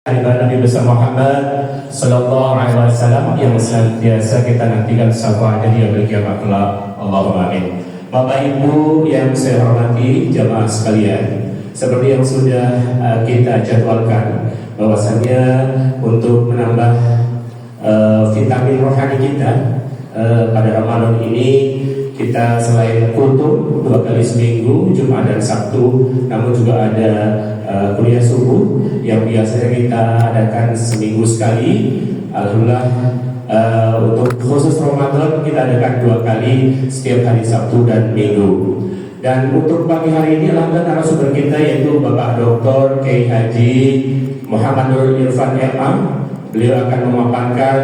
Nabi besar Muhammad Sallallahu Alaihi Wasallam yang senantiasa kita nantikan syafaatnya di yaumil qiyamah kelak. Allahumma amin. Bapak Ibu yang saya hormati, jamaah sekalian, seperti yang sudah kita jadwalkan, bahwasanya untuk menambah vitamin rohani kita pada Ramadan ini, kita selain kultum 2 kali seminggu, Jumat dan Sabtu, namun juga ada kuliah subuh yang biasanya kita adakan seminggu sekali. Alhamdulillah untuk khusus Ramadan kita adakan 2 kali setiap hari Sabtu dan Minggu. Dan untuk pagi hari ini alhamdulillah narasumber kita yaitu Bapak Dr. Kiai Haji Muhammad Nur Irfan MA. Beliau akan memaparkan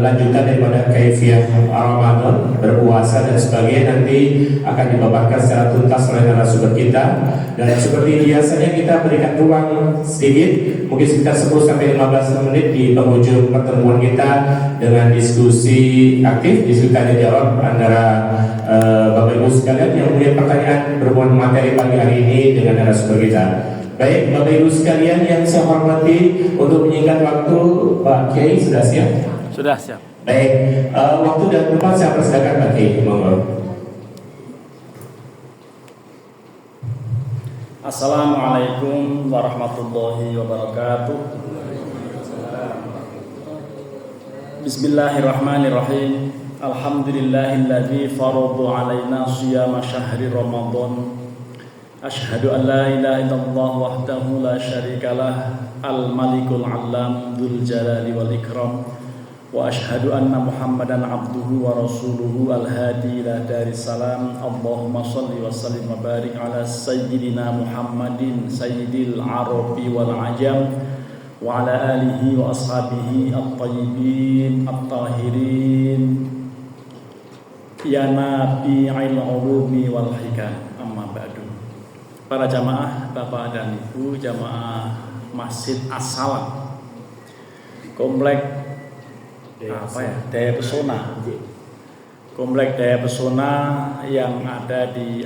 lanjutan daripada kaifiah Ramadan, berpuasa dan sebagainya, nanti akan dipaparkan secara tuntas oleh narasumber kita. Dan seperti biasanya kita berikan ruang sedikit, mungkin sekitar 10-15 menit di penghujung pertemuan kita dengan diskusi aktif, diskusi tanya jawab antara Bapak Ibu sekalian yang punya pertanyaan berhubungan materi pagi hari ini dengan narasumber kita. Baik, Bapak Ibu sekalian yang saya hormati, untuk menyingkat waktu, Pak Kiai sudah siap? Sudah siap. Baik, waktu dan tempat saya persilakan Pak Kiai. Monggo. Assalamualaikum warahmatullahi wabarakatuh. Bismillahirrahmanirrahim. Alhamdulillahilladzi farada alaina shiyama syahri Ramadan. Asyhadu an la ilaha illallah wahdahu la syarikalah al-malikul alam dzul jalali wal ikram wa asyhadu anna Muhammadan abduhu wa rasuluhu al-hadi ila daris salam. Allahumma shalli wa sallim wa barik ala sayyidina Muhammadin sayyidil arabi wal ajam wa ala alihi wa ashabihi at-tayyibin at-tahirin ya nabi'il ulumi wal hikam. Amma ba'du. Para jamaah, Bapak dan Ibu, jamaah Masjid As-Salam, Komplek Daya Pesona, Komplek Daya Pesona yang ada di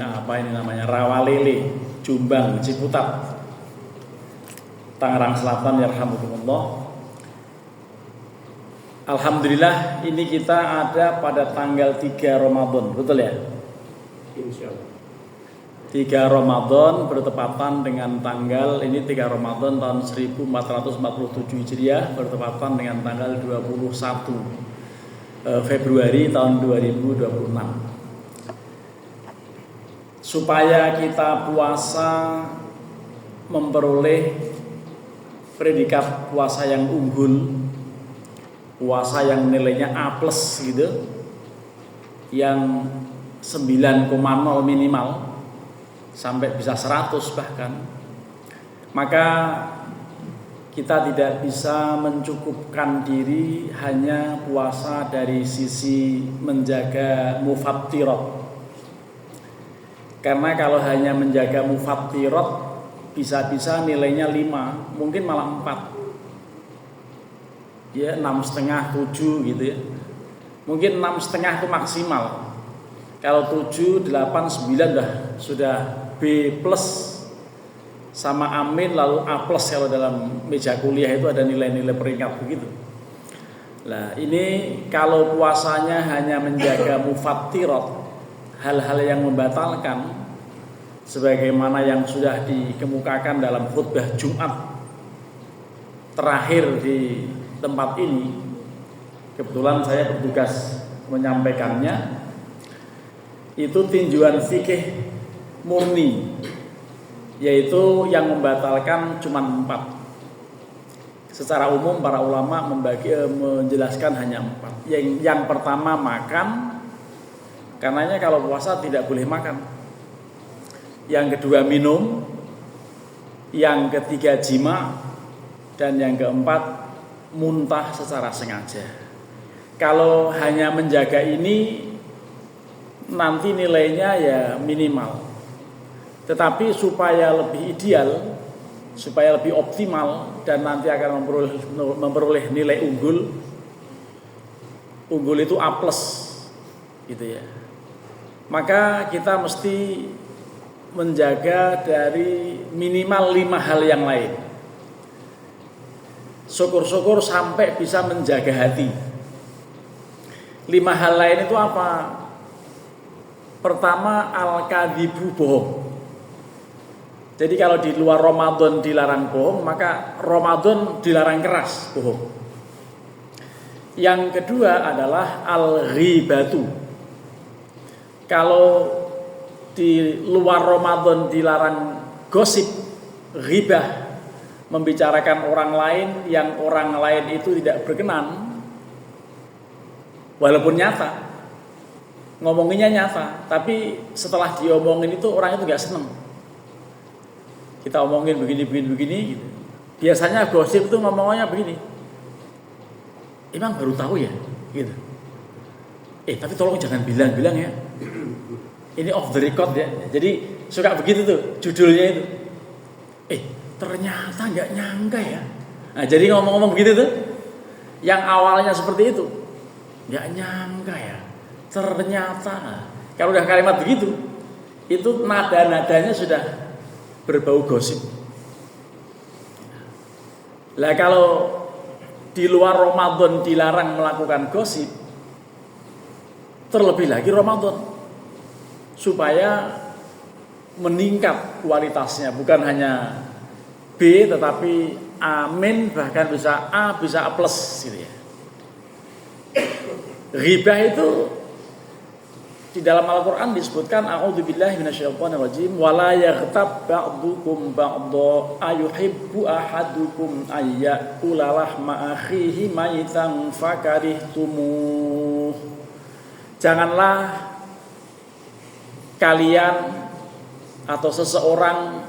Rawalele, Jombang, Ciputat, Tangerang Selatan, yarhamukumullah. Alhamdulillah, ini kita ada pada tanggal 3 Ramadan, betul ya? Insyaallah. 3 Ramadan bertepatan dengan tanggal ini 3 Ramadan tahun 1447 Hijriah bertepatan dengan tanggal 21 Februari tahun 2026. Supaya kita puasa memperoleh predikat puasa yang unggul, puasa yang nilainya A+ gitu, yang 9,0 minimal sampai bisa 100 bahkan, maka kita tidak bisa mencukupkan diri hanya puasa dari sisi menjaga mufattirat. Karena kalau hanya menjaga mufattirat bisa-bisa nilainya 5, mungkin malah 4 ya, 6,5, 7 gitu ya. Mungkin 6,5 itu maksimal. Kalau 7, 8, 9 sudah B+ sama amin, lalu A+ kalau dalam meja kuliah itu ada nilai-nilai peringkat begitu. Nah, ini kalau puasanya hanya menjaga mufattirat, hal-hal yang membatalkan, sebagaimana yang sudah dikemukakan dalam khutbah Jumat terakhir di tempat ini. Kebetulan saya bertugas menyampaikannya. Itu tinjauan fikih murni, yaitu yang membatalkan cuma 4. Secara umum para ulama menjelaskan hanya 4. Yang pertama makan, karenanya kalau puasa tidak boleh makan. Yang kedua minum, yang ketiga jima, dan yang keempat muntah secara sengaja. Kalau hanya menjaga ini nanti nilainya ya minimal. Tetapi supaya lebih ideal, supaya lebih optimal dan nanti akan memperoleh nilai unggul itu A+ gitu ya. Maka kita mesti menjaga dari minimal 5 hal yang lain. syukur-syukur sampai bisa menjaga hati. 5 hal lain itu apa? Pertama, al-kadzibu, bohong. Jadi kalau di luar Ramadan dilarang bohong, maka Ramadan dilarang keras bohong. Yang kedua adalah al-ghibatu. Kalau di luar Ramadan dilarang gosip, ghibah, membicarakan orang lain yang orang lain itu tidak berkenan, walaupun nyata, ngomonginnya nyata, tapi setelah diomongin itu orang itu nggak seneng. Kita omongin begini gitu. Biasanya gosip itu ngomongnya begini, emang baru tahu ya gitu. Tapi tolong jangan bilang-bilang ya, ini off the record ya. Jadi suka begitu tuh judulnya itu, ternyata nggak nyangka ya. Nah, jadi ngomong-ngomong begitu tuh, yang awalnya seperti itu, nggak nyangka ya, ternyata. Kalau udah kalimat begitu, itu nada-nadanya sudah berbau gosip. Lah kalau di luar Ramadan dilarang melakukan gosip, terlebih lagi Ramadan, supaya meningkat kualitasnya, bukan hanya B tetapi amin, bahkan bisa A, bisa A plus gitu ya. Ghibah itu di dalam Al-Qur'an disebutkan a'udzubillahi minasyaitonirrajim wala yaghtab ba'dukum ba'dha ayuhibbu ahadukum ayyakula lahma akhihi maitan fakarihtumuh. Janganlah kalian atau seseorang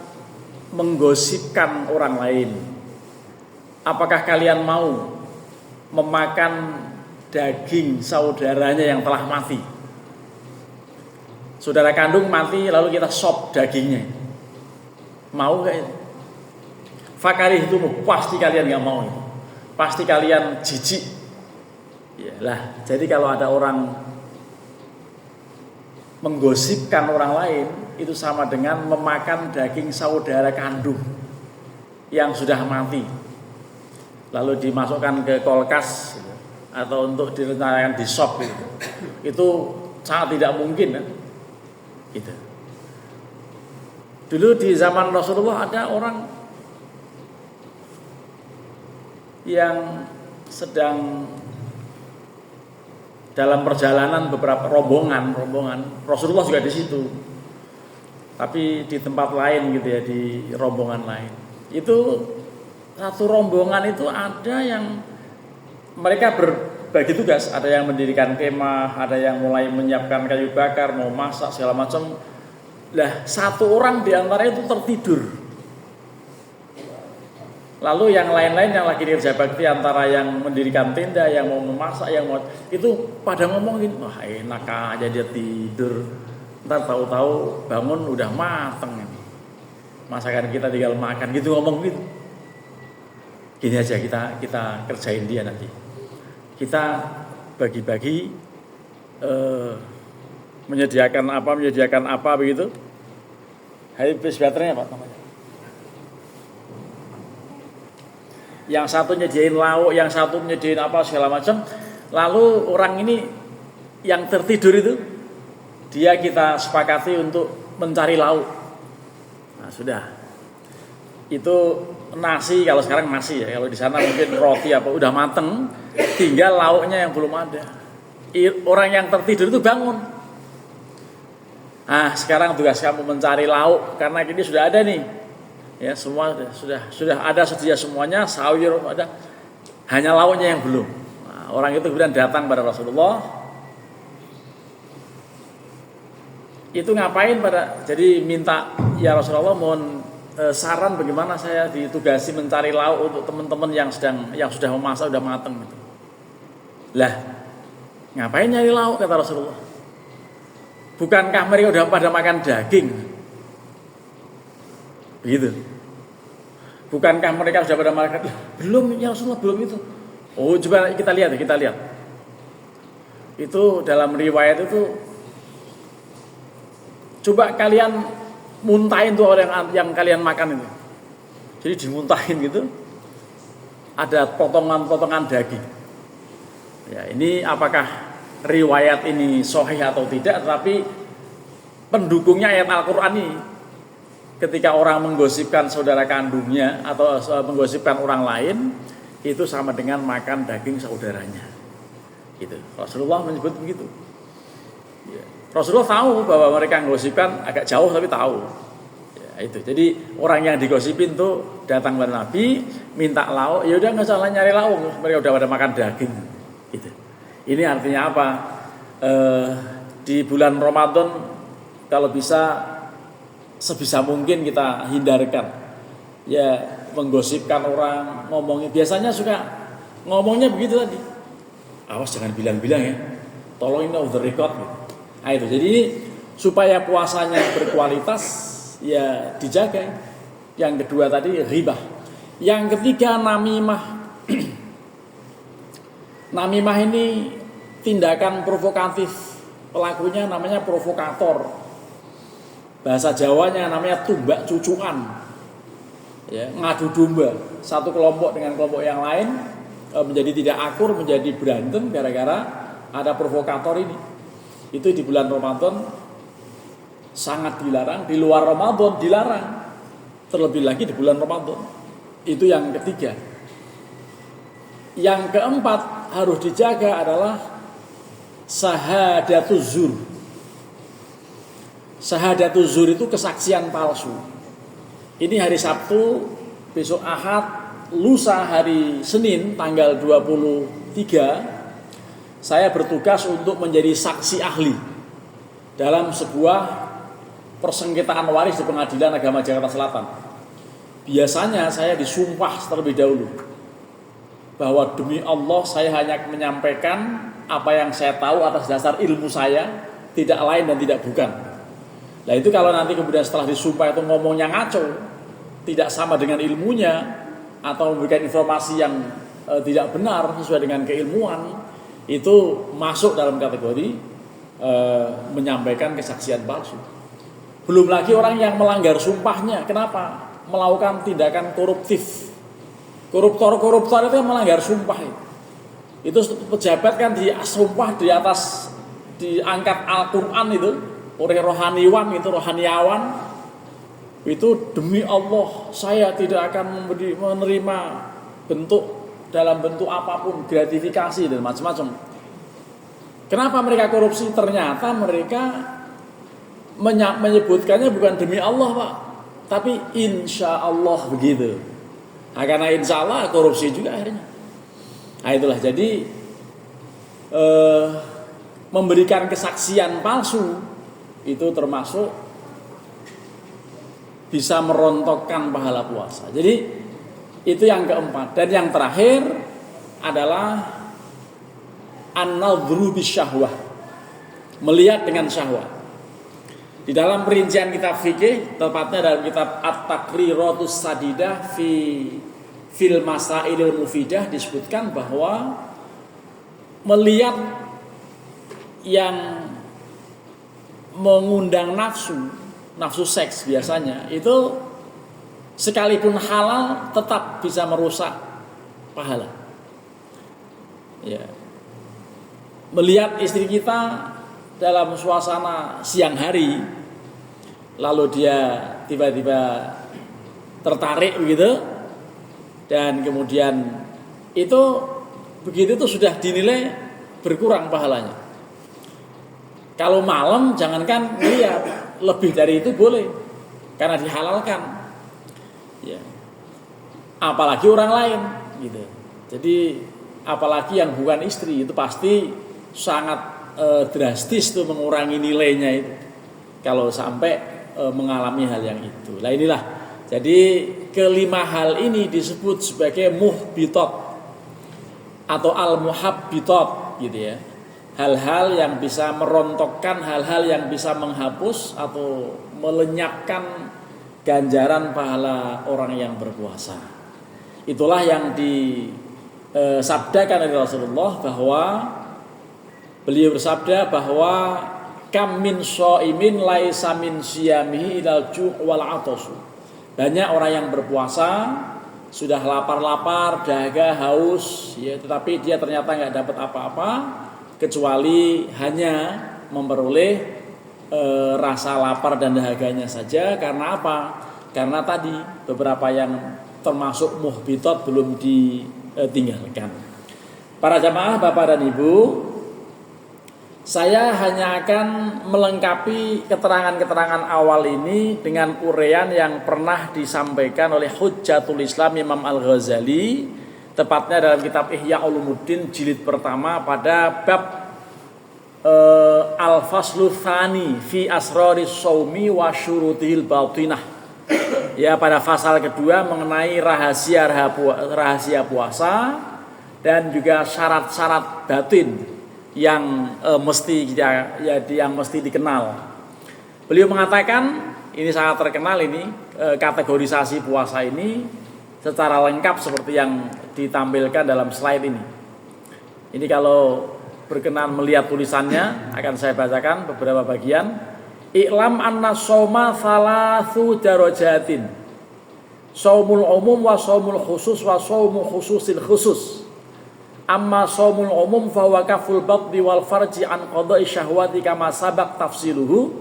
menggosipkan orang lain. Apakah kalian mau memakan daging saudaranya yang telah mati? Saudara kandung mati lalu kita sop dagingnya. Mau gak itu? Fakarih itu pasti kalian gak mau itu. Pasti kalian jijik. Yalah, jadi kalau ada orang menggosipkan orang lain, itu sama dengan memakan daging saudara kandung yang sudah mati, lalu dimasukkan ke kulkas atau untuk direncanakan di sop itu sangat tidak mungkin kan? Gitu. Dulu di zaman Rasulullah ada orang yang sedang dalam perjalanan, beberapa rombongan Rasulullah juga di situ, tapi di tempat lain gitu ya, di rombongan lain. Itu satu rombongan itu ada yang mereka berbagi tugas, ada yang mendirikan kemah, ada yang mulai menyiapkan kayu bakar, mau masak segala macam. Lah satu orang di antara itu tertidur. Lalu yang lain-lain yang lagi kerja bakti, antara yang mendirikan tenda, yang mau memasak, yang mau itu pada ngomongin, wah enak aja dia tidur. Ntar tahu-tahu bangun udah mateng ini. Masakan kita tinggal makan gitu, ngomong gitu. Gini aja kita kerjain dia nanti. Kita bagi-bagi menyediakan apa begitu. Habis baterainya Pak namanya. Yang satu nyediain lauk, yang satu nyediain apa segala macam. Lalu orang ini yang tertidur itu, dia kita sepakati untuk mencari lauk. Nah sudah, itu nasi, kalau sekarang nasi ya, kalau di sana mungkin roti apa udah mateng, tinggal lauknya yang belum ada. Orang yang tertidur itu bangun. Nah sekarang tugas kamu mencari lauk, karena ini sudah ada nih. Ya semua sudah ada sedia semuanya, sayur ada, hanya lauknya yang belum. Nah, orang itu kemudian datang pada Rasulullah. Itu ngapain jadi minta, ya Rasulullah mohon saran bagaimana saya ditugasi mencari lauk untuk teman-teman yang sudah memasak, sudah matang gitu. Lah ngapain nyari lauk kata Rasulullah? Bukankah mereka udah pada makan daging? Begitu. Bukankah mereka sudah pada makan? Belum ya Rasulullah, belum itu. Oh coba kita lihat. Itu dalam riwayat itu, coba kalian muntahin tuh orang yang kalian makan itu. Jadi dimuntahin gitu. ada potongan-potongan daging. Ya, ini apakah riwayat ini sahih atau tidak, tapi pendukungnya ayat Al-Qur'an ini. Ketika orang menggosipkan saudara kandungnya atau menggosipkan orang lain, itu sama dengan makan daging saudaranya. Gitu. Rasulullah menyebut begitu. Ya. Rasulullah tahu bahwa mereka menggosipkan agak jauh tapi tahu. Ya, itu. Jadi orang yang digosipin tuh datang kepada Nabi, minta lauk, ya udah nggak salah nyari lauk, mereka udah pada makan daging. Gitu. Ini artinya apa? Di bulan Ramadan kalau bisa sebisa mungkin kita hindarkan ya menggosipkan orang, ngomongnya biasanya suka ngomongnya begitu tadi, awas jangan bilang-bilang ya, tolong ini off the record gitu. Nah itu jadi supaya puasanya berkualitas ya dijaga. Yang kedua tadi ribah, yang ketiga namimah. Namimah ini tindakan provokatif, pelakunya namanya provokator. Bahasa Jawanya namanya tumbak cucukan, ya, ngadu domba satu kelompok dengan kelompok yang lain, menjadi tidak akur, menjadi berantem gara-gara ada provokator ini. Itu di bulan Ramadan sangat dilarang, di luar Ramadan dilarang, terlebih lagi di bulan Ramadan. Itu yang ketiga. Yang keempat harus dijaga adalah sahadatuz zur. Sahadatuz zur itu kesaksian palsu. Ini hari Sabtu, besok Ahad, lusa hari Senin tanggal 23, saya bertugas untuk menjadi saksi ahli dalam sebuah persengketaan waris di Pengadilan Agama Jakarta Selatan. Biasanya saya disumpah terlebih dahulu bahwa demi Allah saya hanya menyampaikan apa yang saya tahu atas dasar ilmu saya, tidak lain dan tidak bukan. Nah itu kalau nanti kemudian setelah disumpah itu ngomongnya ngaco, tidak sama dengan ilmunya, atau memberikan informasi yang tidak benar sesuai dengan keilmuan, itu masuk dalam kategori menyampaikan kesaksian palsu. Belum lagi orang yang melanggar sumpahnya, kenapa? Melakukan tindakan koruptif. Koruptor itu yang melanggar sumpah itu pejabat kan disumpah di atas, diangkat Al-Quran itu oleh rohaniawan itu, demi Allah saya tidak akan menerima dalam bentuk apapun gratifikasi dan macam-macam. Kenapa mereka korupsi? Ternyata mereka menyebutkannya bukan demi Allah Pak, tapi insya Allah begitu. Nah, karena insya Allah korupsi juga akhirnya. Nah itulah jadi memberikan kesaksian palsu itu termasuk bisa merontokkan pahala puasa. Jadi itu yang keempat. Dan yang terakhir adalah an-nadhru bisyahwah, melihat dengan syahwat. Di dalam perincian kitab fikih, tepatnya dalam kitab At-Taqriratus Sadidah fil Masailil Mufidah, disebutkan bahwa melihat yang mengundang nafsu seks biasanya itu sekalipun halal tetap bisa merusak pahala. Ya. Melihat istri kita dalam suasana siang hari, lalu dia tiba-tiba tertarik begitu, dan kemudian itu begitu itu sudah dinilai berkurang pahalanya. Kalau malam jangankan lihat, lebih dari itu boleh karena dihalalkan. Ya. Apalagi orang lain gitu. Jadi apalagi yang bukan istri itu pasti sangat drastis tuh mengurangi nilainya itu kalau sampai mengalami hal yang itu. Nah inilah. Jadi kelima hal ini disebut sebagai muhbitat atau al-muhabbitat gitu ya. Hal-hal yang bisa merontokkan, hal-hal yang bisa menghapus atau melenyapkan ganjaran pahala orang yang berpuasa. Itulah yang disabdakan oleh Rasulullah, bahwa beliau bersabda bahwa kam min shaimin laisa min siyamihi ilal ju' wal 'atasu. Banyak orang yang berpuasa sudah lapar-lapar, dahaga, haus, ya, tetapi dia ternyata nggak dapat apa-apa kecuali hanya memperoleh rasa lapar dan dahaganya saja. Karena apa? Karena tadi beberapa yang termasuk muhbitat belum ditinggalkan. Para jamaah, Bapak dan Ibu, saya hanya akan melengkapi keterangan-keterangan awal ini dengan uraian yang pernah disampaikan oleh Hujjatul Islam Imam Al-Ghazali, tepatnya dalam kitab Ihya Ulumuddin jilid pertama pada bab Al-Faslu Tsani fi Asraris Shaumi wa Syurutihil Batinah. Ya, pada pasal kedua mengenai rahasia puasa dan juga syarat-syarat batin yang mesti dikenal. Beliau mengatakan, ini sangat terkenal ini, kategorisasi puasa ini secara lengkap seperti yang ditampilkan dalam slide ini. Ini kalau berkenan melihat tulisannya akan saya bacakan beberapa bagian. I'lam anna shauma thalathu darajatin. Shaumul umum wa shaumul khusus wa shaumu khususil khusus. Amma shaumul umum fa huwa kaful batni wal farji an qada'i syahwati kama sabaq tafsiluhu,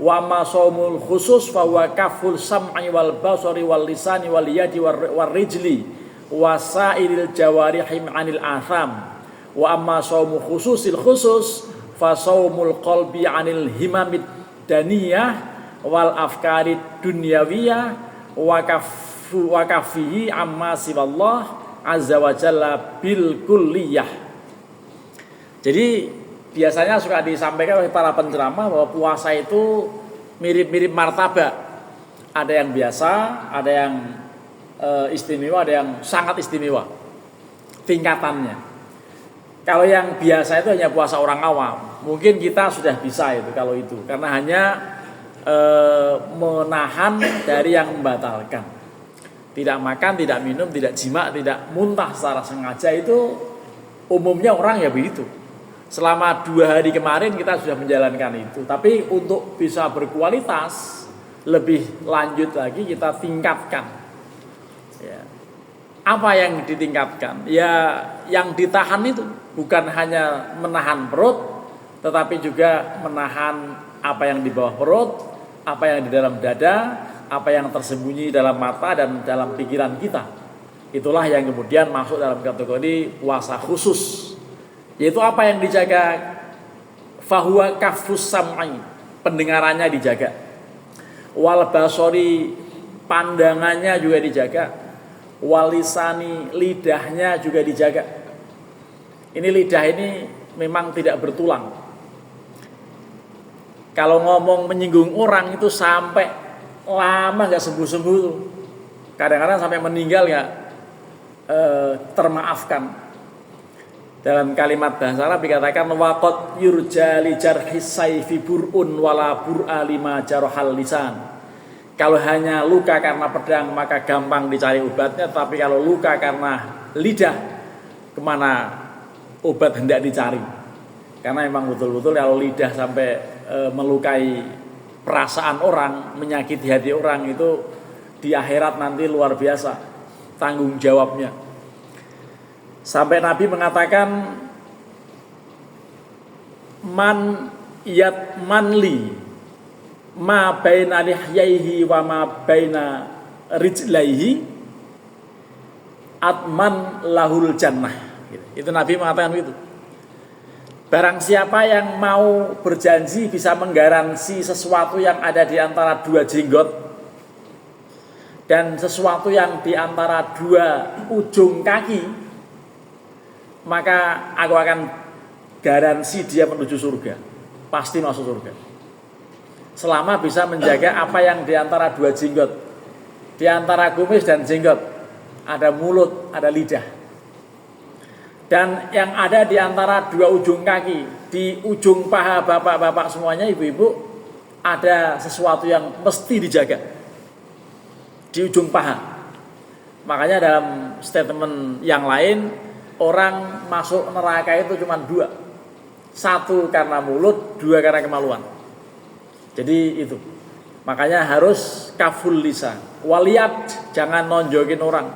wa amma shaumul khusus fa huwa kaful sam'i wal basari wal lisani wal yadi wal rijli wa sa'iril jawarihim 'anil atham, wa amma shaumu khususil khusus fa shaumul qalbi 'anil himamid daniyah wal afkarid dunyawiyah wa kafihi amma siwallah azza wa jalla bil kulliyah. Jadi biasanya suka disampaikan oleh para penceramah bahwa puasa itu mirip-mirip martabak. Ada yang biasa, ada yang istimewa, ada yang sangat istimewa tingkatannya. Kalau yang biasa itu hanya puasa orang awam. Mungkin kita sudah bisa itu kalau itu, karena hanya menahan dari yang membatalkan. Tidak makan, tidak minum, tidak jima, tidak muntah secara sengaja, itu umumnya orang ya begitu. Selama 2 hari kemarin kita sudah menjalankan itu. Tapi untuk bisa berkualitas lebih lanjut lagi kita tingkatkan. Ya. Apa yang ditingkatkan? Ya, yang ditahan itu bukan hanya menahan perut, tetapi juga menahan apa yang di bawah perut, apa yang di dalam dada, apa yang tersembunyi dalam mata dan dalam pikiran kita. Itulah yang kemudian masuk dalam kategori puasa khusus. Yaitu apa yang dijaga? Fahuwa kafus sam'i, pendengarannya dijaga. Wal basori, pandangannya juga dijaga. Wal lisani, lidahnya juga dijaga. Ini lidah ini memang tidak bertulang. Kalau ngomong menyinggung orang itu sampai lama nggak sembuh-sembuh tuh. Kadang-kadang sampai meninggal nggak termaafkan. Dalam kalimat bahasa Arab dikatakan waqad yurja li jarhis sayfi bur'un wala bur'a lima jarhal lisan. Kalau hanya luka karena pedang maka gampang dicari obatnya, tapi kalau luka karena lidah kemana obat hendak dicari? Karena memang betul-betul kalau lidah sampai melukai perasaan orang, menyakiti hati orang, itu di akhirat nanti luar biasa tanggung jawabnya. Sampai Nabi mengatakan man yatmanli ma baina lihyaihi wa ma baina rijlaihi atman lahul jannah. Itu Nabi mengatakan begitu. Barang siapa yang mau berjanji bisa menggaransi sesuatu yang ada di antara 2 jenggot dan sesuatu yang di antara 2 ujung kaki, maka aku akan garansi dia menuju surga. Pasti masuk surga. Selama bisa menjaga apa yang di antara 2 jenggot. Di antara kumis dan jenggot ada mulut, ada lidah. Dan yang ada di antara 2 ujung kaki, di ujung paha bapak-bapak semuanya, ibu-ibu, ada sesuatu yang mesti dijaga di ujung paha. Makanya dalam statement yang lain, orang masuk neraka itu cuma 2. 1 karena mulut, 2 karena kemaluan. Jadi itu. Makanya harus kaful lisan. Waliyat, jangan nonjokin orang.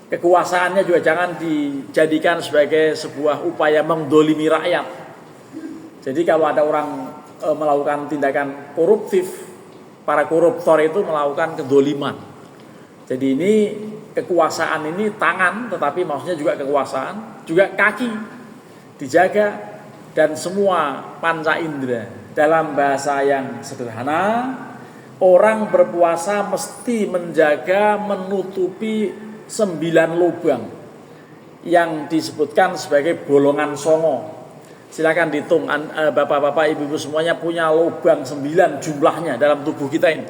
Kekuasaannya juga jangan dijadikan sebagai sebuah upaya mendolimi rakyat. Jadi kalau ada orang melakukan tindakan koruptif, para koruptor itu melakukan kedoliman. Jadi ini kekuasaan ini tangan, tetapi maksudnya juga kekuasaan, juga kaki dijaga, dan semua panca indera. Dalam bahasa yang sederhana, orang berpuasa mesti menjaga menutupi 9 lubang yang disebutkan sebagai bolongan songo. Silakan dihitung, bapak-bapak, ibu-ibu semuanya punya lubang 9 jumlahnya dalam tubuh kita ini.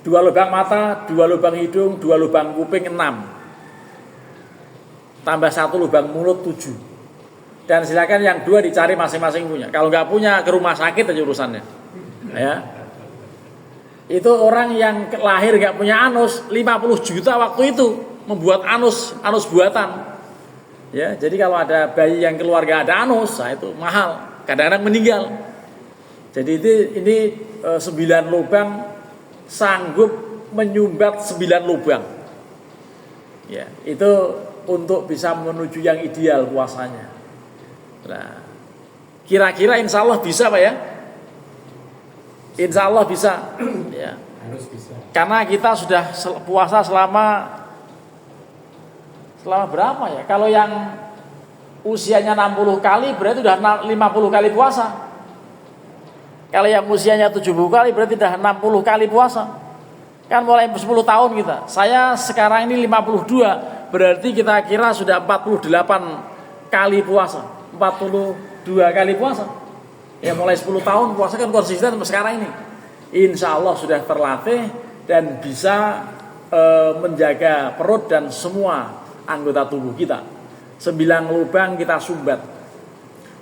2 lubang mata, 2 lubang hidung, 2 lubang kuping, 6. Tambah 1 lubang mulut, 7. Dan silakan yang 2 dicari masing-masing punya. Kalau nggak punya, ke rumah sakit aja urusannya. Ya. Itu orang yang lahir nggak punya anus, 50 juta waktu itu membuat anus buatan. Ya, jadi kalau ada bayi yang keluarga ada anus, nah itu mahal, kadang-kadang meninggal. Jadi ini 9 lubang sanggup menyumbat 9 lubang. Ya, itu untuk bisa menuju yang ideal puasanya. Nah, kira-kira insya Allah bisa Pak ya? Insya Allah bisa. Ya. Harus bisa. Karena kita sudah puasa selama berapa ya? Kalau yang usianya 60 kali berarti sudah 50 kali puasa. Kalau yang usianya 70 kali berarti sudah 60 kali puasa. Kan mulai 10 tahun kita. Saya sekarang ini 52, berarti kita kira sudah 48 kali puasa. 42 kali puasa. Ya mulai 10 tahun puasa kan konsisten sampai sekarang ini. Insya Allah sudah terlatih dan bisa menjaga perut dan semua anggota tubuh kita. 9 lubang kita sumbat.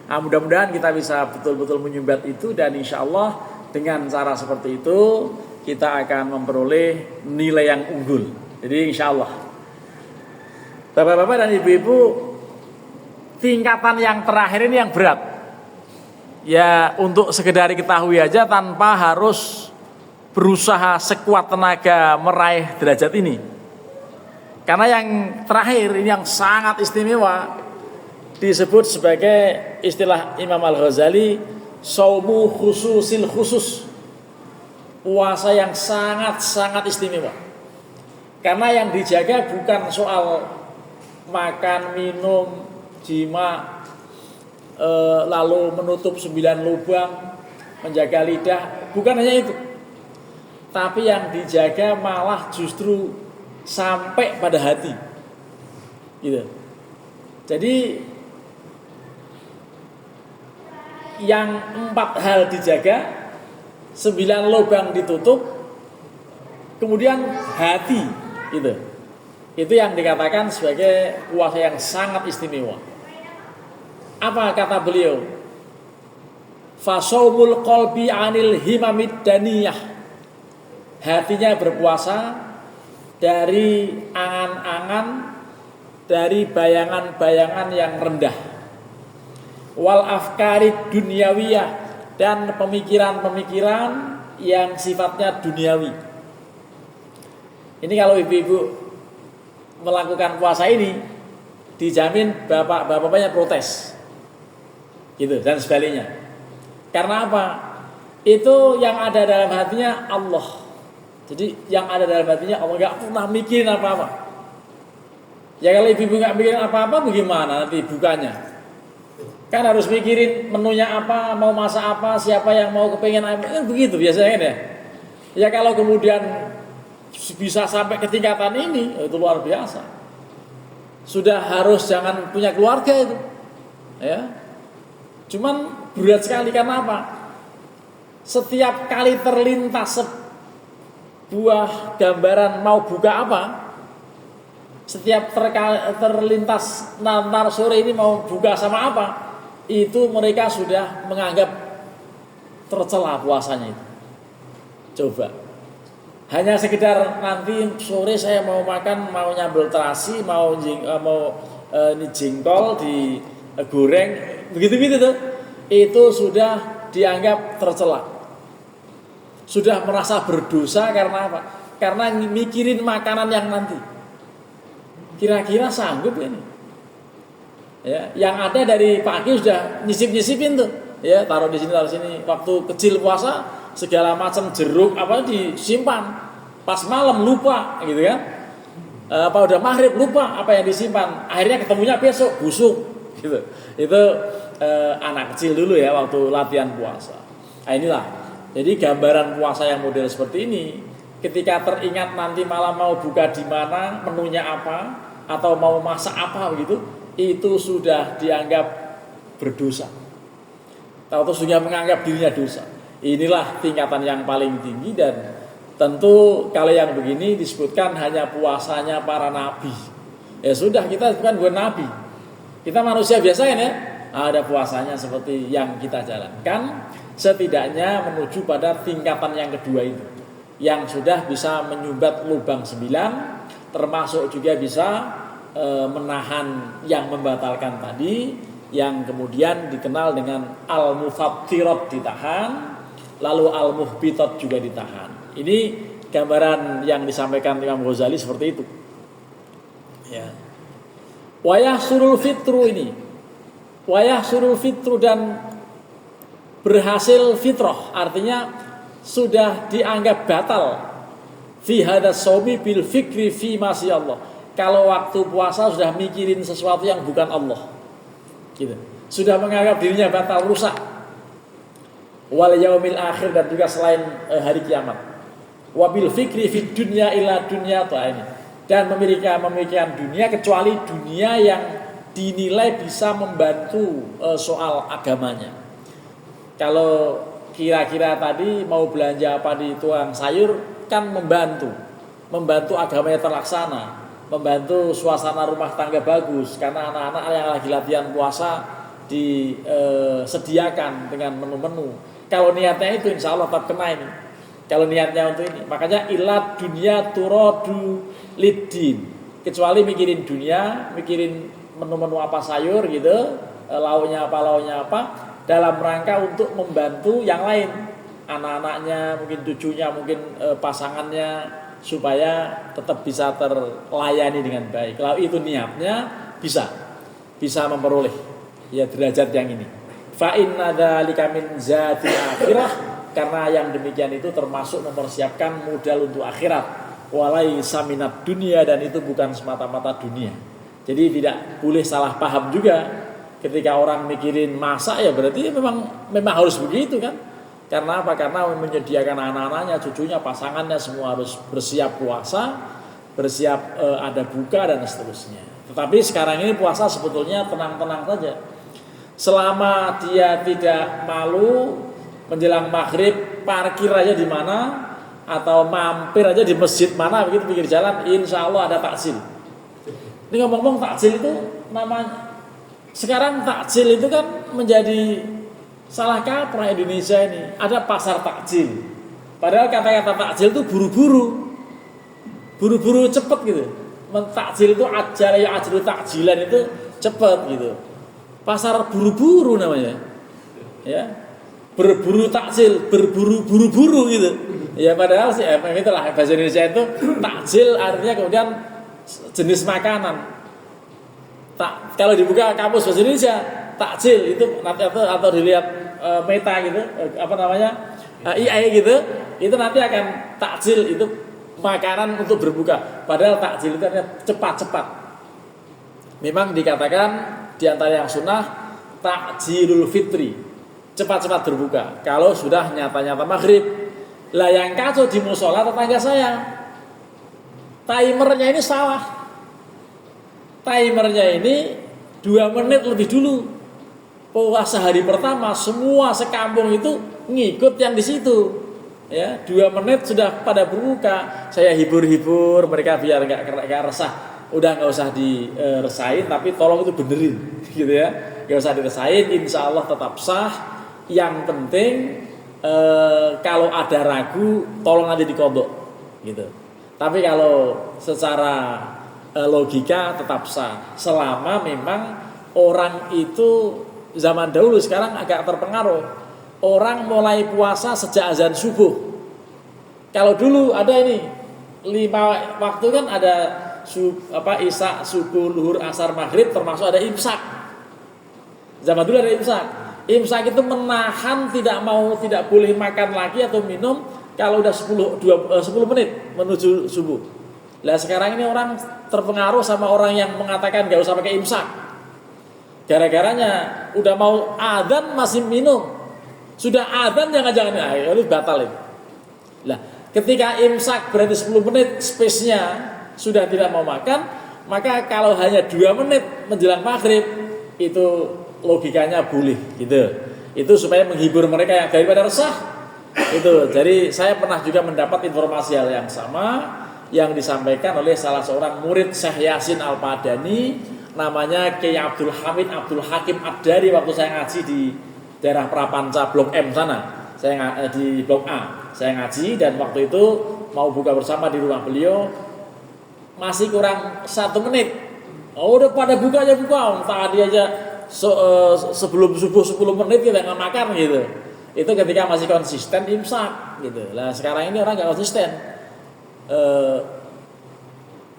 Nah, mudah-mudahan kita bisa betul-betul menyumbat itu, dan insya Allah dengan cara seperti itu kita akan memperoleh nilai yang unggul. Jadi insya Allah, bapak-bapak dan ibu-ibu, tingkatan yang terakhir ini yang berat. Ya untuk sekedar diketahui aja tanpa harus berusaha sekuat tenaga meraih derajat ini. Karena yang terakhir ini yang sangat istimewa, disebut sebagai istilah Imam Al-Ghazali, saumu khususil khusus, puasa yang sangat-sangat istimewa. Karena yang dijaga bukan soal makan, minum, jima, lalu menutup 9 lubang, menjaga lidah, bukan hanya itu. Tapi yang dijaga malah justru sampai pada hati, gitu. Jadi yang 4 hal dijaga, 9 lubang ditutup, kemudian hati, gitu. Itu yang dikatakan sebagai puasa yang sangat istimewa. Apa kata beliau? Fasaumul qalbi anil himamid daniyah. Hatinya berpuasa dari angan-angan, dari bayangan-bayangan yang rendah. Wal afkari dunyawiyah, dan pemikiran-pemikiran yang sifatnya duniawi. Ini kalau ibu-ibu melakukan puasa ini, dijamin bapak-bapaknya protes. Gitu, dan sebaliknya. Karena apa? Itu yang ada dalam hatinya Allah. Jadi yang ada dalam hatinya Allah, gak pernah mikirin apa-apa. Ya kalau ibu gak mikirin apa-apa, bagaimana nanti bukanya? Kan harus mikirin menunya apa, mau masak apa, siapa yang mau kepengen apa, kan begitu biasanya kan ya. Ya kalau kemudian bisa sampai ke tingkatan ini, itu luar biasa. Sudah harus jangan punya keluarga itu, ya. Cuman berat sekali, karena apa? Setiap kali terlintas sebuah gambaran mau buka apa, setiap terlintas nanti sore ini mau buka sama apa, itu mereka sudah menganggap tercela puasanya itu. Coba, hanya sekedar nanti sore saya mau makan, mau nyambel terasi, mau ini jengkol digoreng, begitu-begitu tuh, itu sudah dianggap tercela. Sudah merasa berdosa karena apa? Karena mikirin makanan yang nanti. Kira-kira sanggup ini? Ya, yang ada dari pagi sudah nyisip-nyisipin tuh. Ya, taruh di sini, taruh sini. Waktu kecil puasa segala macam jeruk apa disimpan. Pas malam lupa gitu kan. Apa udah maghrib lupa apa yang disimpan. Akhirnya ketemunya besok busuk gitu. Itu anak kecil dulu ya waktu latihan puasa. Nah, inilah. Jadi gambaran puasa yang model seperti ini, ketika teringat nanti malam mau buka di mana, menunya apa, atau mau masak apa begitu, itu sudah dianggap berdosa. Atau sudah menganggap dirinya dosa. Inilah tingkatan yang paling tinggi, dan tentu kalau yang begini disebutkan hanya puasanya para nabi. Ya sudah, kita bukan nabi. Kita manusia biasa ya. Ada puasanya seperti yang kita jalankan, setidaknya menuju pada tingkatan yang kedua itu, yang sudah bisa menyumbat lubang 9, termasuk juga bisa menahan yang membatalkan tadi, yang kemudian dikenal dengan al-mufattirat ditahan, lalu al-muhbitat juga ditahan. Ini gambaran yang disampaikan Imam Ghazali seperti itu. Ya. Wayah surul fitru ini, wayah surul fitru, dan berhasil fitrah, artinya sudah dianggap batal fi hadas shaumi bil fikri fi masya Allah. Kalau waktu puasa sudah mikirin sesuatu yang bukan Allah, gitu. Sudah menganggap dirinya batal, rusak. Wal yaumil akhir, dan juga selain hari kiamat. Wabil fikri fid dunya ila dunya ini. Dan memikirkan dunia kecuali dunia yang dinilai bisa membantu soal agamanya. Kalau kira-kira tadi mau belanja apa di tukang sayur kan membantu agamanya terlaksana, membantu suasana rumah tangga bagus, karena anak-anak yang lagi latihan puasa disediakan dengan menu-menu. Kalau niatnya itu insya Allah tetap kena ini. Kalau niatnya untuk ini, makanya ilat dunia turadu lidin. Kecuali mikirin dunia, mikirin menu-menu apa sayur gitu, lauknya apa, dalam rangka untuk membantu yang lain, anak-anaknya, mungkin cucunya, mungkin pasangannya, supaya tetap bisa terlayani dengan baik. Kalau itu niatnya, bisa memperoleh ya derajat yang ini. Fa inna dzalika min zatil akhirah, karena yang demikian itu termasuk mempersiapkan modal untuk akhirat. Walaisa minad dunia, dan itu bukan semata-mata dunia. Jadi tidak boleh salah paham juga ketika orang mikirin masak, ya berarti memang harus begitu kan? Karena apa? Karena menyediakan anak-anaknya, cucunya, pasangannya semua harus bersiap puasa, bersiap ada buka dan seterusnya. Tetapi sekarang ini puasa sebetulnya tenang-tenang saja. Selama dia tidak malu menjelang maghrib parkir aja di mana, atau mampir aja di masjid mana begitu pinggir jalan, insya Allah ada takjil. Ini ngomong-ngomong takjil itu namanya, sekarang takjil itu kan menjadi salah kaprah Indonesia ini. Ada pasar takjil, padahal kata-kata takjil itu buru-buru cepet gitu. Mentakjil itu ajru takjilan, itu cepet gitu. Pasar buru-buru namanya, ya, berburu takjil, berburu-buru gitu. Ya padahal sih itulah bahasa Indonesia itu takjil artinya kemudian jenis makanan. Kalau dibuka kamus bahasa Indonesia, takjil itu nanti atau dilihat meta gitu, IAE gitu, itu nanti akan takjil itu makanan untuk berbuka. Padahal takjil itu artinya cepat-cepat. Memang dikatakan di antara yang sunnah takjilul fitri, cepat-cepat berbuka. Kalau sudah nyata-nyata maghrib. Lah yang kacau di musola tetangga saya, timernya ini salah. Timernya ini 2 menit lebih dulu. Puasa hari pertama semua sekampung itu ngikut yang di situ. Ya, 2 menit sudah pada berbuka. Saya hibur-hibur mereka biar enggak resah. Udah enggak usah diresain, tapi tolong itu benerin gitu ya. Enggak usah diresain, insya Allah tetap sah. Yang penting kalau ada ragu tolong aja dikodok gitu. Tapi kalau secara logika tetap sah, selama memang orang itu zaman dahulu, sekarang agak terpengaruh. Orang mulai puasa sejak azan subuh. Kalau dulu ada ini 5 waktu kan, ada isya, subuh, luhur, asar, maghrib, termasuk ada imsak. Zaman dulu ada imsak. Imsak itu menahan tidak boleh makan lagi atau minum kalau udah 10 menit menuju subuh. Lah sekarang ini orang terpengaruh sama orang yang mengatakan gak usah pakai imsak. Gara-garanya udah mau adzan masih minum. Sudah adzan jangan-jangan itu batal itu. Lah, ketika imsak berarti 10 menit space-nya sudah tidak mau makan, maka kalau hanya 2 menit menjelang maghrib itu logikanya boleh gitu. Itu supaya menghibur mereka yang daripada resah. Itu. Jadi saya pernah juga mendapat informasi hal yang sama yang disampaikan oleh salah seorang murid Syekh Yasin Al-Padani, namanya Kiai Abdul Hamid Abdul Hakim Ad-Dari, waktu saya ngaji di daerah Prapanca Blok M sana. Saya di Blok A. Saya ngaji dan waktu itu mau buka bersama di rumah beliau, masih kurang 1 menit. Oh, udah pada buka aja buka. Tadi aja sebelum subuh 10 menit kita nggak makan gitu. Itu ketika masih konsisten imsak gitu. Lah sekarang ini orang nggak konsisten.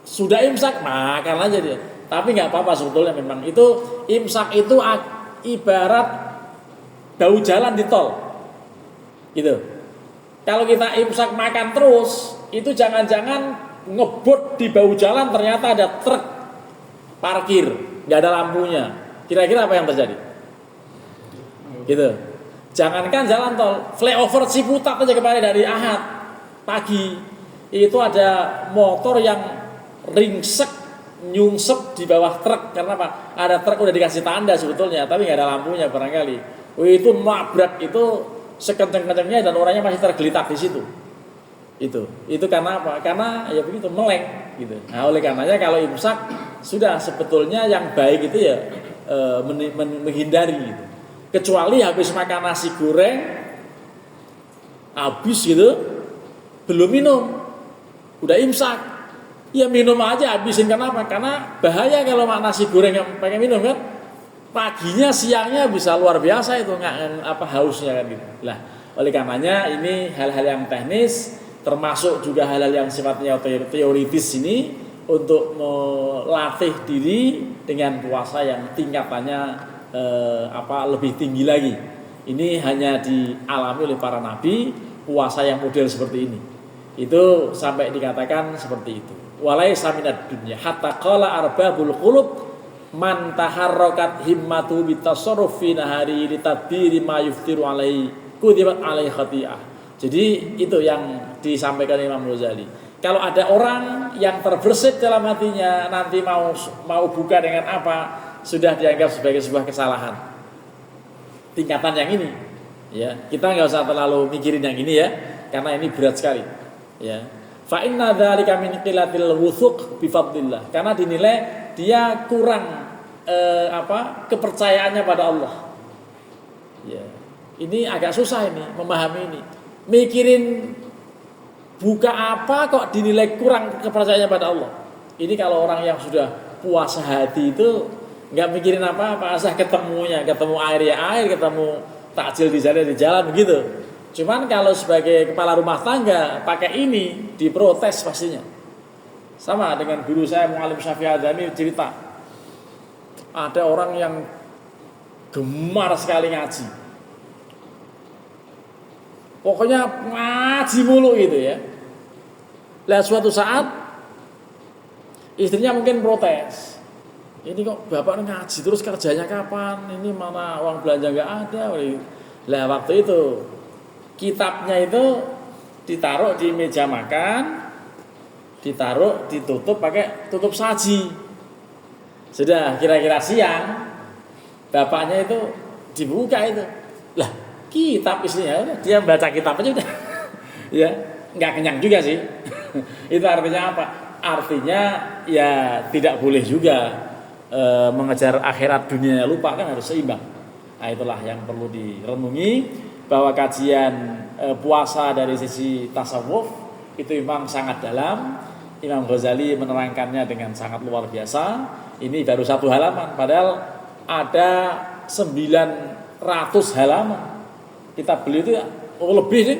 Sudah imsak makan aja dia. Tapi nggak apa-apa sebetulnya, memang itu imsak itu ibarat bau jalan di tol. Gitu. Kalau kita imsak makan terus, itu jangan-jangan ngebut di bau jalan ternyata ada truk parkir, nggak ada lampunya. Kira-kira apa yang terjadi? Gitu. Jangankan jalan tol, flyover Ciputat aja kemarin dari Ahad pagi itu ada motor yang ringsek nyungsep di bawah truk. Karena apa? Ada truk udah dikasih tanda sebetulnya, tapi nggak ada lampunya barangkali. Itu nabrak itu sekenceng-kencengnya dan orangnya masih tergelitak di situ. Itu karena apa? Karena ya begitu meleng gitu. Nah, oleh karenanya kalau imsak sudah sebetulnya yang baik itu ya menghindari gitu. Kecuali habis makan nasi goreng habis gitu belum minum, udah imsak, ya minum aja habisin. Kenapa? Karena bahaya kalau makan nasi goreng yang pengen minum kan, paginya siangnya bisa luar biasa itu nggak hausnya kan gitu. Lah oleh karenanya ini hal-hal yang teknis, termasuk juga hal-hal yang sifatnya teoritis ini untuk melatih diri dengan puasa yang tingkatannya lebih tinggi lagi. Ini hanya dialami oleh para nabi, puasa yang model seperti ini. Itu sampai dikatakan seperti itu. Walaisa minad dunya hatta qala arbabul qulub man taharrakat himmatu bitasarruf fi nahari litadbiri ma yuftiru alaihi kutibat alaihi khati'ah. Jadi itu yang disampaikan Imam Ghazali. Kalau ada orang yang terbersit dalam hatinya nanti mau buka dengan apa, sudah dianggap sebagai sebuah kesalahan. Tingkatan yang ini, ya kita nggak usah terlalu mikirin yang ini ya, karena ini berat sekali. Ya, fa inna dzalika min qillatil wuthuq bi fadlillah, karena dinilai dia kurang kepercayaannya pada Allah. Ya, ini agak susah ini memahami ini. Mikirin buka apa kok dinilai kurang kepercayaannya pada Allah. Ini kalau orang yang sudah puasa hati itu nggak mikirin apa-apa, asal ketemu air ya air, ketemu takjil di jalan begitu. Cuman kalau sebagai kepala rumah tangga pakai ini diprotes pastinya. Sama dengan guru saya Mu'alim Syafi'i Adami cerita, ada orang yang gemar sekali ngaji, pokoknya ngaji mulu gitu ya. Lah suatu saat istrinya mungkin protes, ini kok bapak ngaji terus, kerjanya kapan? Ini mana uang belanja nggak ada? Lah waktu itu kitabnya itu ditaruh di meja makan, ditutup pakai tutup saji. Sudah kira-kira siang, bapaknya itu dibuka itu, lah kitab istrinya, dia baca kitab aja udah, ya nggak kenyang juga sih. Itu artinya apa? Artinya ya tidak boleh juga mengejar akhirat, dunia lupa, kan harus seimbang. Nah itulah yang perlu direnungi, bahwa kajian puasa dari sisi tasawuf itu memang sangat dalam. Imam Ghazali menerangkannya dengan sangat luar biasa. Ini baru 1 halaman, padahal ada 900 halaman. Kitab beliau itu lebih sih.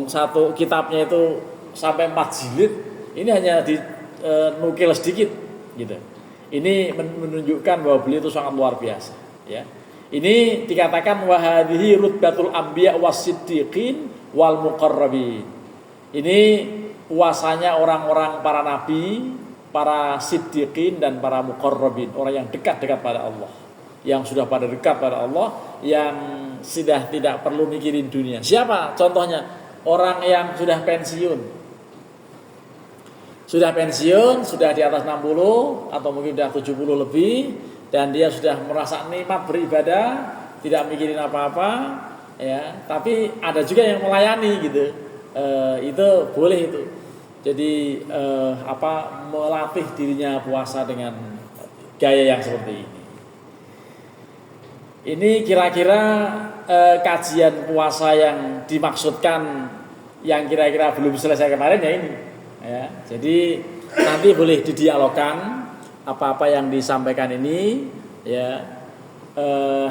Satu kitabnya itu sampai 4 jilid. Ini hanya nukil sedikit gitu. Ini menunjukkan bahwa beliau itu sangat luar biasa ya. Ini dikatakan wa hadhihi rutbatul anbiya wasiddiqin wal muqarrabin. Ini puasanya orang-orang para nabi, para siddiqin dan para muqarrabin, orang yang dekat-dekat pada Allah, yang sudah pada dekat pada Allah, yang sudah tidak perlu mikirin dunia. Siapa contohnya? Orang yang sudah pensiun. Sudah pensiun, sudah di atas 60 atau mungkin sudah 70 lebih, dan dia sudah merasa nikmat beribadah, tidak mikirin apa-apa ya, tapi ada juga yang melayani gitu. Itu boleh itu. Jadi melatih dirinya puasa dengan gaya yang seperti ini. Ini kira-kira kajian puasa yang dimaksudkan, yang kira-kira belum selesai kemarin ya ini. Ya, jadi nanti boleh didialogkan apa-apa yang disampaikan ini ya.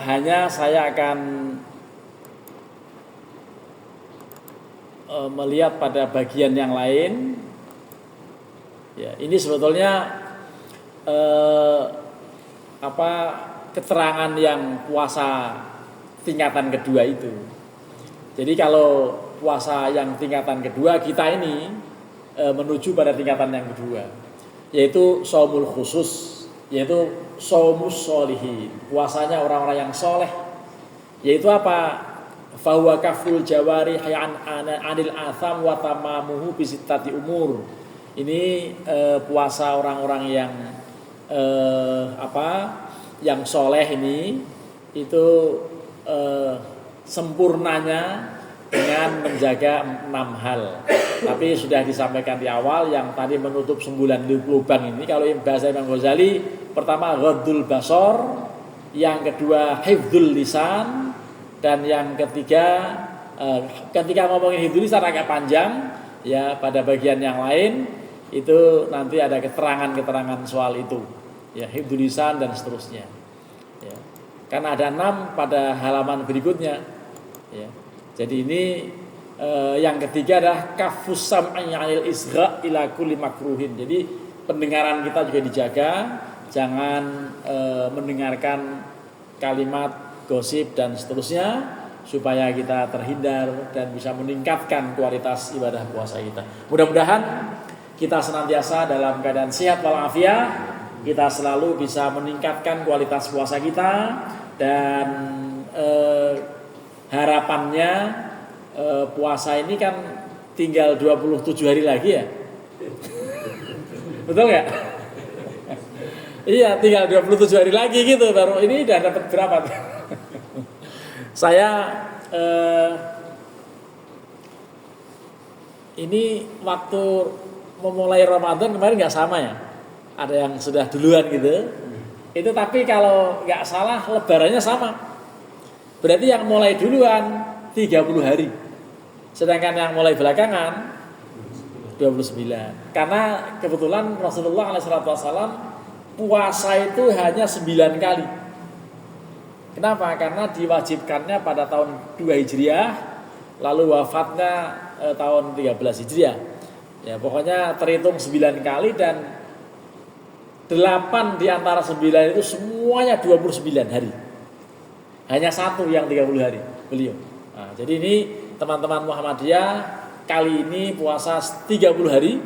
Hanya saya akan melihat pada bagian yang lain ya. Ini sebetulnya keterangan yang puasa tingkatan kedua itu. Jadi kalau puasa yang tingkatan kedua kita ini menuju pada tingkatan yang kedua, yaitu shaumul khusus, yaitu shaumus sholihin, puasanya orang-orang yang soleh. Yaitu apa? Fahuwa kaful jawari hayan anil atham wa tamamuhu bisittati umur. Ini puasa orang-orang yang yang soleh ini itu sempurnanya dengan menjaga 6 hal. Tapi sudah disampaikan di awal yang tadi menutup 9 lubang ini. Kalau bahasa Imam Ghazali, pertama ghaddul basar, yang kedua hifdzul lisan, dan yang ketiga ketika ngomongin hifdzul lisan agak panjang ya, pada bagian yang lain itu nanti ada keterangan-keterangan soal itu. Ya, hifdzul lisan dan seterusnya. Ya. Karena ada 6 pada halaman berikutnya. Ya. Jadi ini yang ketiga adalah kafus sam'i 'anil isgha' ila kulli makruhin. Jadi pendengaran kita juga dijaga, jangan mendengarkan kalimat gosip dan seterusnya, supaya kita terhindar dan bisa meningkatkan kualitas ibadah puasa kita. Mudah-mudahan kita senantiasa dalam keadaan sehat walafiat, kita selalu bisa meningkatkan kualitas puasa kita, dan harapannya puasa ini kan tinggal 27 hari lagi ya. Betul nggak? Iya, tinggal 27 hari lagi gitu, baru ini udah dapat berapa? Saya ini waktu memulai Ramadan kemarin nggak sama ya. Ada yang sudah duluan gitu. Itu tapi kalau nggak salah lebarannya sama. Berarti yang mulai duluan 30 hari. Sedangkan yang mulai belakangan 29. Karena kebetulan Rasulullah SAW puasa itu hanya 9 kali. Kenapa? Karena diwajibkannya pada tahun 2 Hijriah, lalu wafatnya tahun 13 Hijriah. Ya, pokoknya terhitung 9 kali, dan 8 di antara 9 itu semuanya 29 hari. Hanya 1 yang 30 hari beliau. Nah, jadi ini teman-teman Muhammadiyah kali ini puasa 30 hari,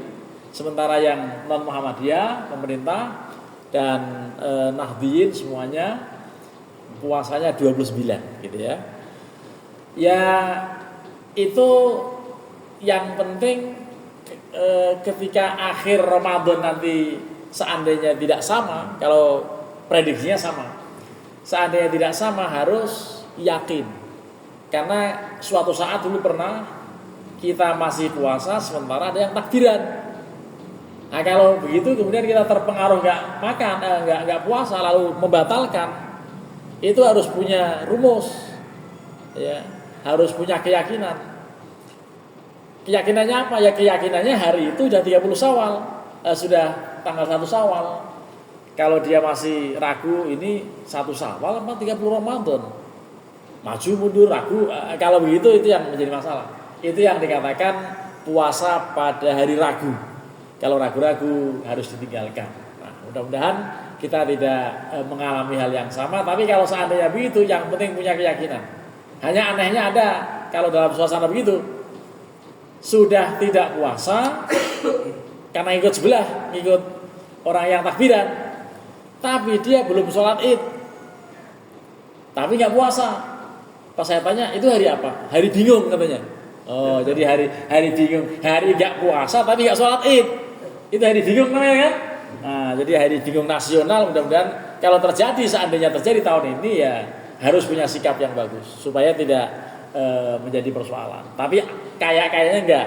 sementara yang non Muhammadiyah, pemerintah dan Nahdliyin semuanya puasanya 29 gitu ya. Ya itu yang penting ketika akhir Ramadan nanti seandainya tidak sama, kalau prediksinya sama. Seandainya tidak sama harus yakin. Karena suatu saat dulu pernah kita masih puasa sementara ada yang takbiran. Nah kalau begitu kemudian kita terpengaruh nggak makan, nggak puasa lalu membatalkan, itu harus punya rumus, ya, harus punya keyakinan. Keyakinannya apa? Ya keyakinannya hari itu sudah 30 Syawal, sudah tanggal 1 Syawal. Kalau dia masih ragu ini 1 Syawal apa 30 Ramadan, maju mundur ragu, kalau begitu itu yang menjadi masalah. Itu yang dikatakan puasa pada hari ragu. Kalau ragu-ragu harus ditinggalkan. Nah, mudah-mudahan kita tidak mengalami hal yang sama. Tapi kalau seandainya begitu, yang penting punya keyakinan. Hanya anehnya ada kalau dalam suasana begitu sudah tidak puasa karena ikut sebelah, ikut orang yang takbiran, tapi dia belum sholat id, tapi nggak puasa. Pas saya tanya itu hari apa? Hari bingung katanya. Oh, jadi hari bingung, hari nggak puasa tapi nggak sholat id. Itu hari bingung namanya kan? Nah, jadi hari bingung nasional. Mudah-mudahan kalau seandainya terjadi tahun ini ya harus punya sikap yang bagus supaya tidak menjadi persoalan. Tapi kayaknya enggak.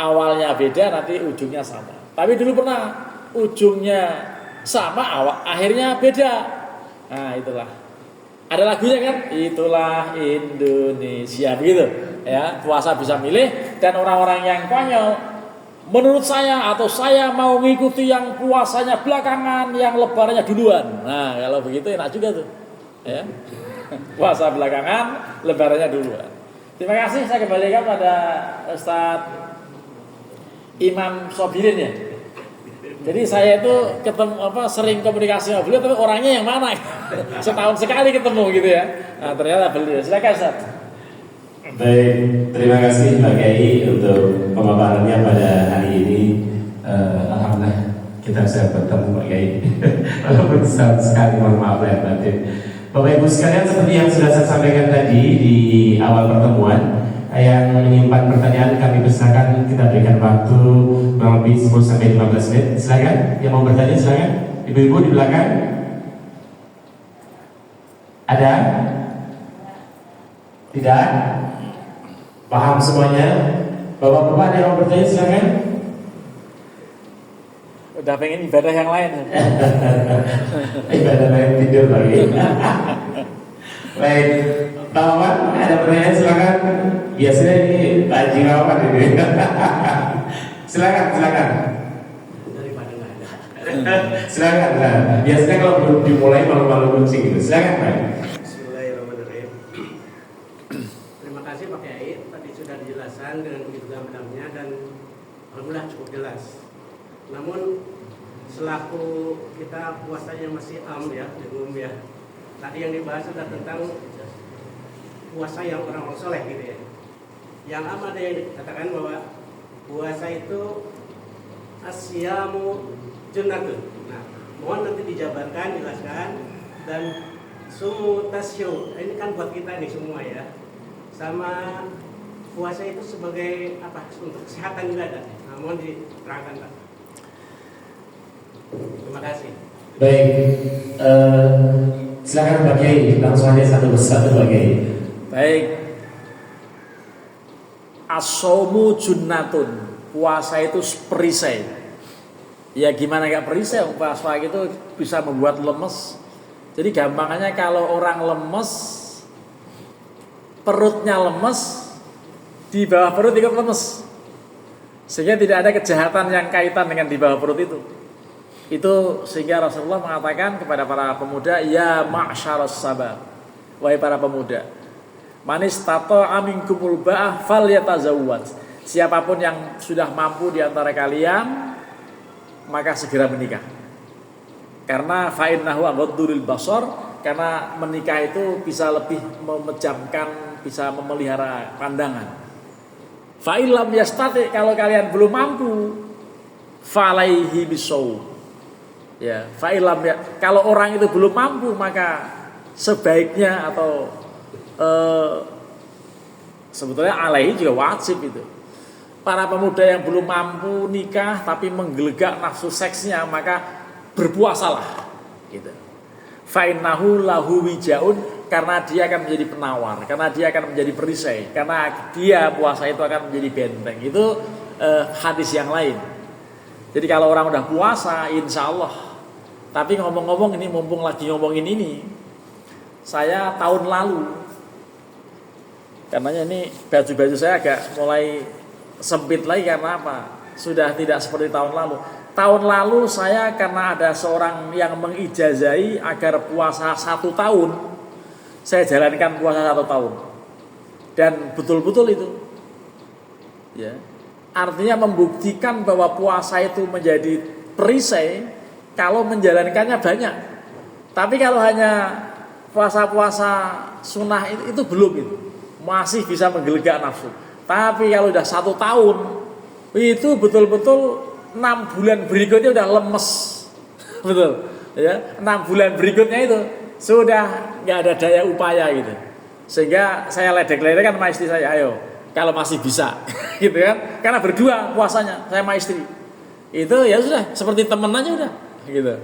Awalnya beda, nanti ujungnya sama. Tapi dulu pernah ujungnya sama, akhirnya beda. Nah, itulah. Ada lagunya kan? Itulah Indonesia, begitu. Ya, puasa bisa milih dan orang-orang yang konyol menurut saya atau saya mau mengikuti yang puasanya belakangan, yang lebarannya duluan. Nah, kalau begitu enak juga tuh. Ya. Puasa belakangan, lebarannya duluan. Terima kasih, saya kembalikan pada Ustadz Imam Sobirin ya. Jadi saya itu sering komunikasi sama beliau, tapi orangnya yang mana? Setahun sekali ketemu gitu ya. Nah, ternyata beliau. Silakan Ustaz. Baik, terima kasih Pak Kiai untuk pemaparannya pada hari ini. Alhamdulillah kita bisa bertemu Pak Kiai. Walaupun setahun sekali, mohon maaf lahir batin. Bapak Ibu sekalian, seperti yang sudah saya sampaikan tadi di awal pertemuan, yang menyimpan pertanyaan kami persilakan, kita berikan waktu kurang lebih 10 sampai 15 menit. Silakan, yang mau bertanya silakan. Ibu-ibu di belakang. Ada? Tidak? Paham semuanya? Bapak-bapak ada yang mau bertanya silakan. Udah pengen ibadah yang lain. Ibadah lain tidur lagi. Baik, Pak ada pertanyaan silakan. Biasanya ini Pak Haji Rawan ini. Silakan. Daripada nggak ada. Silakan. Nah, biasanya kalau belum dimulai malu-malu kucing gitu. Silakan Pak. Bismillahirrahmanirrahim. Terima kasih Pak Kiai, tadi sudah dijelaskan dengan begitu gamblamnya dan alhamdulillah cukup jelas. Namun selaku kita puasanya masih umum ya. Tadi yang dibahas sudah tentang puasa yang orang soleh gitu ya. Yang ada yang dikatakan bahwa puasa itu asyamu junnatun. Nah, mohon nanti dijabarkan, jelaskan. Dan sumu tasyu, ini kan buat kita nih semua ya. Sama puasa itu sebagai apa? Untuk kesehatan juga ada. Nah, mohon diterangkan Pak. Terima kasih. Baik, silakan Pak Kiai, langsung aja satu persatu Pak Kiai. Baik. As-saumu junnatun. Puasa itu perisai. Ya gimana gak perisai? Puasa itu bisa membuat lemes. Jadi gampangnya kalau orang lemes, perutnya lemes, di bawah perut ikut lemes. Sehingga tidak ada kejahatan yang kaitan dengan di bawah perut itu. Itu sehingga Rasulullah mengatakan kepada para pemuda, ya ma'syaras sabab, wahai para pemuda, manis tato aminkumul ba'ah fal yatazawwaj. Siapapun yang sudah mampu di antara kalian, maka segera menikah. Karena fa'innahu aghaddu basar, karena menikah itu bisa lebih memejamkan, bisa memelihara pandangan. Fa'ilam yastati, kalau kalian belum mampu, falaihi bisawm. Ya, fa'ilam ya, kalau orang itu belum mampu maka sebaiknya atau sebetulnya alaihi juga wajib itu. Para pemuda yang belum mampu nikah tapi menggelegak nafsu seksnya, maka berpuasalah gitu. Fa'innahu lahu wijaun, karena dia akan menjadi penawar, karena dia akan menjadi perisai, karena dia puasa itu akan menjadi benteng. Itu hadis yang lain. Jadi kalau orang udah puasa, insya Allah. Tapi ngomong-ngomong ini, mumpung lagi ngomongin ini, saya tahun lalu, karenanya ini baju-baju saya agak mulai sempit lagi karena apa? Sudah tidak seperti tahun lalu. Tahun lalu saya karena ada seorang yang mengijazahi agar puasa 1 tahun, saya jalankan puasa 1 tahun. Dan betul-betul itu, ya. artinya membuktikan bahwa puasa itu menjadi perisai kalau menjalankannya banyak. Tapi kalau hanya puasa-puasa sunnah itu belum itu. Masih bisa menggelegak nafsu. Tapi kalau udah 1 tahun itu betul-betul 6 bulan berikutnya udah lemes. Betul. Ya, 6 bulan berikutnya itu sudah nggak ada daya upaya gitu. Sehingga saya ledek-ledek kan sama istri saya, ayo kalau masih bisa gitu kan. Karena berdua puasanya saya sama istri. Itu ya sudah seperti temen aja udah gitu.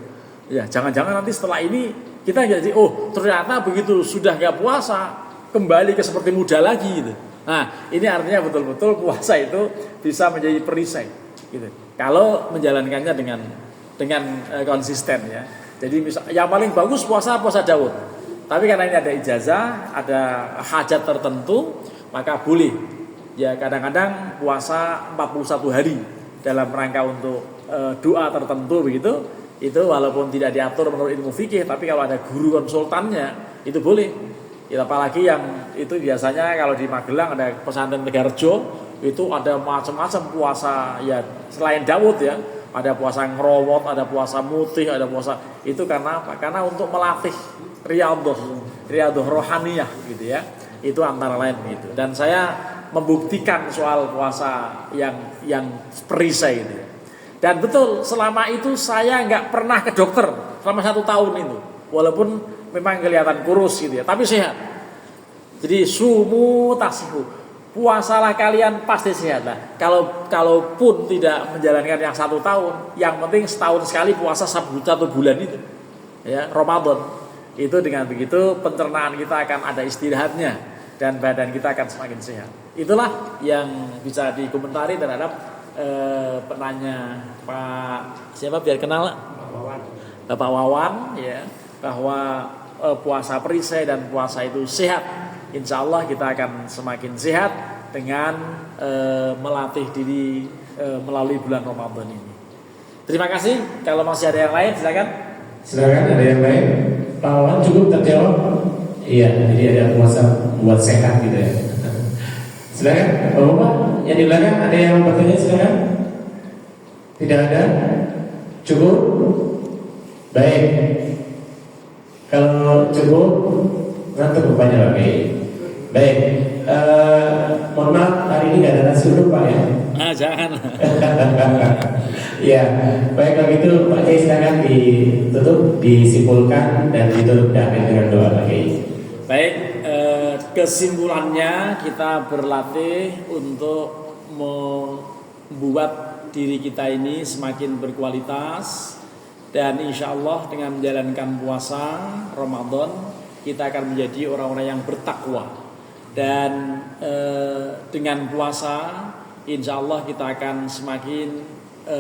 Ya, jangan-jangan nanti setelah ini kita jadi ternyata begitu sudah nggak puasa kembali ke seperti muda lagi gitu. Nah, ini artinya betul-betul puasa itu bisa menjadi perisai gitu. Kalau menjalankannya dengan konsisten ya. Jadi yang paling bagus puasa Daud. Tapi karena ini ada ijazah, ada hajat tertentu, maka boleh. Ya kadang-kadang puasa 41 hari dalam rangka untuk doa tertentu begitu. Itu walaupun tidak diatur menurut ilmu fikih, tapi kalau ada guru konsultannya itu boleh. Ya, apalagi yang itu biasanya kalau di Magelang ada pesantren Tegarjo itu ada macam-macam puasa ya selain Daud ya. Ada puasa ngerowot, ada puasa mutih, ada puasa itu karena apa? Karena untuk melatih riyadhah rohaniyah gitu ya. Itu antara lain gitu. Dan saya membuktikan soal puasa yang perisai itu. Dan betul selama itu saya nggak pernah ke dokter selama 1 tahun itu. Walaupun memang kelihatan kurus gitu ya, tapi sehat. Jadi sumu tasihu. Puasalah kalian pasti sehat lah. Kalaupun tidak menjalankan yang 1 tahun, yang penting setahun sekali puasa 1 bulan itu, ya Ramadan. Itu dengan begitu pencernaan kita akan ada istirahatnya dan badan kita akan semakin sehat. Itulah yang bisa dikomentari terhadap penanya Pak siapa biar kenal Bapak Wawan ya bahwa puasa perisai dan puasa itu sehat. Insya Allah kita akan semakin sehat dengan melatih diri melalui bulan Ramadan ini. Terima kasih. Kalau masih ada yang lain silakan. Silakan, ada yang lain. Pak Wawan cukup terjawab. Iya, jadi ada puasa buat sehat gitu ya. Silakan, Bapak yang di belakang ada yang bertanya silakan. Tidak ada. Cukup. Baik. Kalau cukup, nanti bertanya lagi. Baik, mohon maaf hari ini nggak ada nasi uduk Pak ya? Jangan. Ya, baik kalau gitu Pak Kiai silakan ditutup, disimpulkan dan ditutup dengan doa Pak Kiai. Baik, kesimpulannya kita berlatih untuk membuat diri kita ini semakin berkualitas dan insya Allah dengan menjalankan puasa Ramadan kita akan menjadi orang-orang yang bertakwa. Dan dengan puasa insya Allah kita akan semakin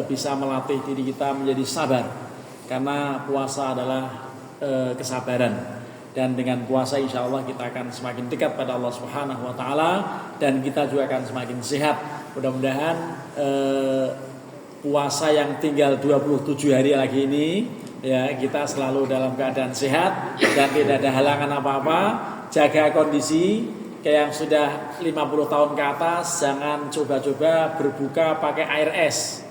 bisa melatih diri kita menjadi sabar. Karena puasa adalah kesabaran. Dan dengan puasa insya Allah kita akan semakin dekat pada Allah Subhanahu Wa Taala. Dan kita juga akan semakin sehat. Mudah-mudahan puasa yang tinggal 27 hari lagi ini ya kita selalu dalam keadaan sehat. Dan tidak ada halangan apa-apa. Jaga kondisi. Kayak yang sudah 50 tahun ke atas jangan coba-coba berbuka pakai air es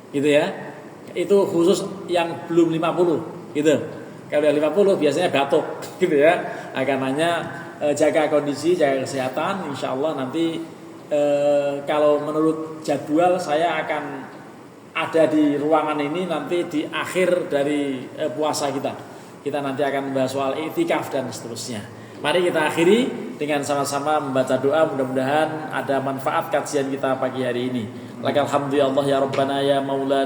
gitu ya. Itu khusus yang belum 50 gitu. Kalau yang 50 biasanya batuk gitu ya. Karenanya jaga kondisi, jaga kesehatan. Insya Allah nanti kalau menurut jadwal saya akan ada di ruangan ini nanti di akhir dari puasa kita. Kita nanti akan membahas soal i'tikaf dan seterusnya. Mari kita akhiri dengan sama-sama membaca doa. Mudah-mudahan ada manfaat kajian kita pagi hari ini. Lakal hamdu ya Allah ya Rabbana ya Maulana.